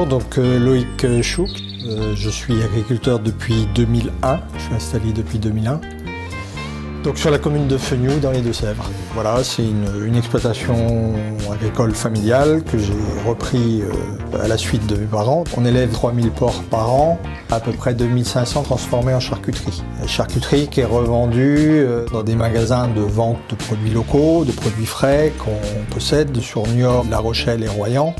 Bonjour, donc Loïc Chouk, je suis agriculteur depuis 2001, je suis installé depuis 2001. Donc sur la commune de Fenioux dans les Deux-Sèvres. Voilà, c'est une exploitation agricole familiale que j'ai repris à la suite de mes parents. On élève 3000 porcs par an, à peu près 2500 transformés en charcuterie. La charcuterie qui est revendue dans des magasins de vente de produits locaux, de produits frais qu'on possède sur Niort, La Rochelle et Royan.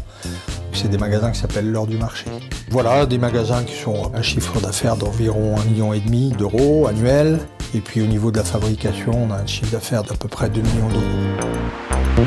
C'est des magasins qui s'appellent l'heure du marché. Voilà, des magasins qui sont un chiffre d'affaires d'environ 1,5 million d'euros annuels. Et puis au niveau de la fabrication, on a un chiffre d'affaires d'à peu près 2 millions d'euros.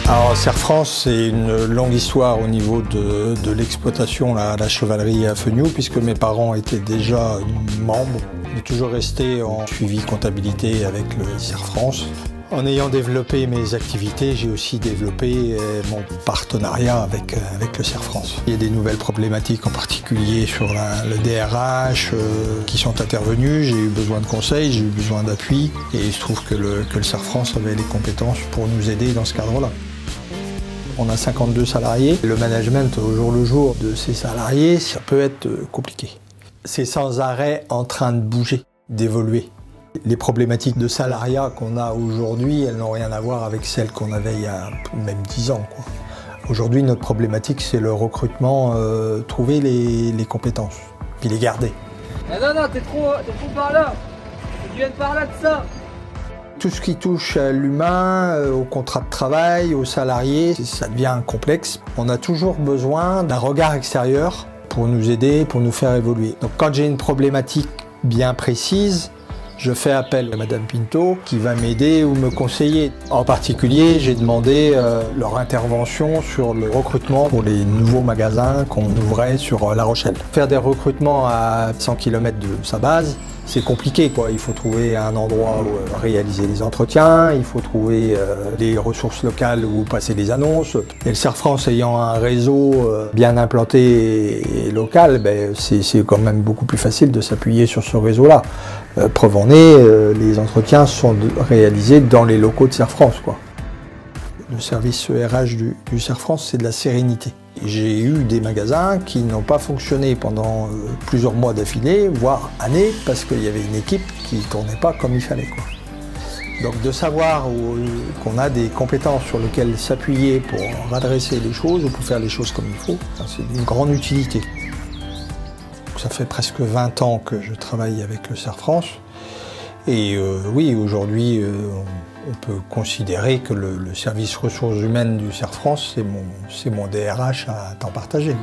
Alors Serre France, c'est une longue histoire au niveau de l'exploitation à la chevalerie à Fenioux, puisque mes parents étaient déjà membres. On est toujours resté en suivi comptabilité avec le Serre France. En ayant développé mes activités, j'ai aussi développé mon partenariat avec le Serre France. Il y a des nouvelles problématiques, en particulier sur le DRH, qui sont intervenues. J'ai eu besoin de conseils, j'ai eu besoin d'appui, et il se trouve que le Serre France avait les compétences pour nous aider dans ce cadre-là. On a 52 salariés. Le management au jour le jour de ces salariés, ça peut être compliqué. C'est sans arrêt en train de bouger, d'évoluer. Les problématiques de salariat qu'on a aujourd'hui, elles n'ont rien à voir avec celles qu'on avait il y a même 10 ans. Aujourd'hui, notre problématique, c'est le recrutement, trouver les compétences, puis les garder. Non, t'es trop par là. Tu viens par là de ça. Tout ce qui touche à l'humain, au contrat de travail, aux salariés, ça devient complexe. On a toujours besoin d'un regard extérieur pour nous aider, pour nous faire évoluer. Donc quand j'ai une problématique bien précise, je fais appel à Madame Pinto qui va m'aider ou me conseiller. En particulier, j'ai demandé leur intervention sur le recrutement pour les nouveaux magasins qu'on ouvrait sur La Rochelle. Faire des recrutements à 100 km de sa base, c'est compliqué, quoi. Il faut trouver un endroit où réaliser les entretiens, il faut trouver des ressources locales où passer les annonces. Et le Serre France ayant un réseau bien implanté et local, c'est quand même beaucoup plus facile de s'appuyer sur ce réseau-là. Preuve en est, les entretiens sont réalisés dans les locaux de Serre France, quoi. Le service RH du Serre France, c'est de la sérénité. J'ai eu des magasins qui n'ont pas fonctionné pendant plusieurs mois d'affilée, voire années, parce qu'il y avait une équipe qui ne tournait pas comme il fallait, quoi. Donc de savoir qu'on a des compétences sur lesquelles s'appuyer pour redresser les choses ou pour faire les choses comme il faut, c'est d'une grande utilité. Ça fait presque 20 ans que je travaille avec le Serre France. Et oui, aujourd'hui, on peut considérer que le service ressources humaines du Serre France, c'est mon DRH à temps partagé.